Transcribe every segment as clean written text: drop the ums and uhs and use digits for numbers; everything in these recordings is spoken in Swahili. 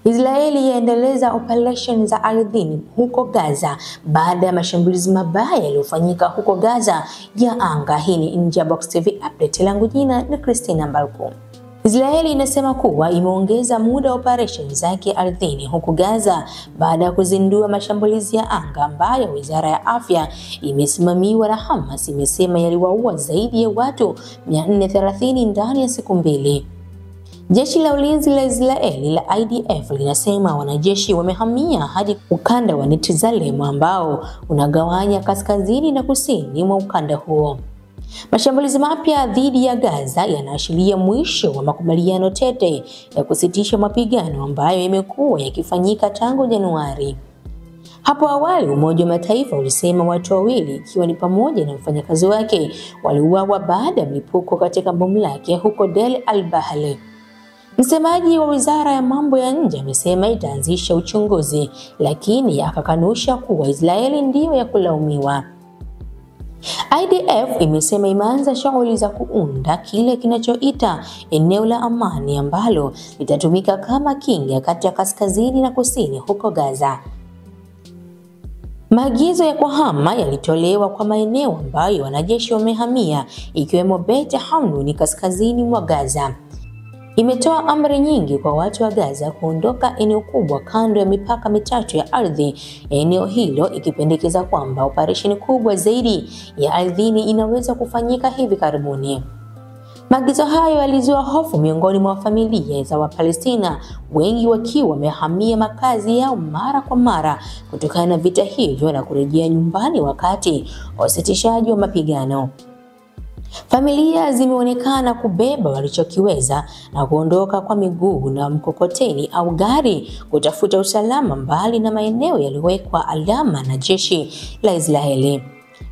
Israeli yaendeleza operation za ardhini huko Gaza baada ya mashambulizi mabaya yaliyofanyika huko Gaza ya anga. Hii ni Nje ya Box TV update, langu jina ni Christina Mbalku. Israeli inasema kuwa imeongeza muda wa operation zake ardhini huko Gaza baada ya kuzindua mashambulizi ya anga ambayo Wizara ya Afya imesimamiwa na Hamas imesema yaliwaua zaidi ya watu 430 ndani ya siku mbili. Jeshi la ulinzi la Israeli la IDF linasema wanajeshi wamehamia hadi ukanda wa Netizalem ambao unagawanya kaskazini na kusini mwa ukanda huo. Mashambulizi mapya dhidi ya Gaza yanaashiria mwisho wa makubaliano tete ya kusitisha mapigano ambayo yamekuwa yakifanyika tangu Januari. Hapo awali Umoja wa Mataifa ulisema watu wawili ikiwa ni pamoja na mfanyakazi wake waliuawa baada ya mlipuko katika bomu lake huko Deir al-Balah. Msemaji wa Wizara ya Mambo ya Nje amesema itaanzisha uchunguzi, lakini akakanusha kuwa Israeli ndiyo ya kulaumiwa. IDF imesema imeanza shughuli za kuunda kile kinachoita eneo la amani ambalo litatumika kama kinga kati ya kaskazini na kusini huko Gaza. Maagizo ya kuhama yalitolewa kwa maeneo ambayo wanajeshi wamehamia ikiwemo Beit Hanun kaskazini mwa Gaza. Imetoa amri nyingi kwa watu wa Gaza kuondoka eneo kubwa kando ya mipaka mitatu ya ardhi ya eneo hilo, ikipendekeza kwamba operesheni kubwa zaidi ya ardhini inaweza kufanyika hivi karibuni. Maagizo hayo yalizua hofu miongoni mwa familia za Wapalestina, wengi wakiwa wamehamia makazi yao mara kwa mara kutokana na vita hivyo na kurejea nyumbani wakati wa usitishaji wa mapigano. Familia zimeonekana kubeba walichokiweza na kuondoka kwa miguu na mkokoteni au gari kutafuta usalama mbali na maeneo yaliyowekwa alama na jeshi la Israeli.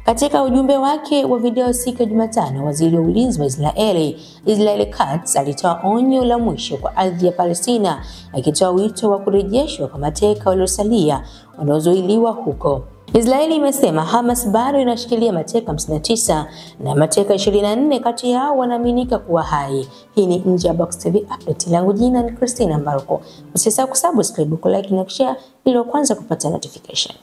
Katika ujumbe wake wa video siku ya Jumatano, Waziri wa Ulinzi wa Israeli, Israel Katz, alitoa onyo la mwisho kwa ardhi ya Palestina, akitoa wito wa kurejeshwa kwa mateka waliosalia wanaozuiliwa huko. Israeli imesema Hamas bado inashikilia mateka 59 na mateka 24 kati yao wanaaminika kuwa hai. Hii ni Nje ya Box TV update, langu jina ni Christina Mbalku. Usisahau kusubscribe, kulike na kushare ili kwanza kupata notification.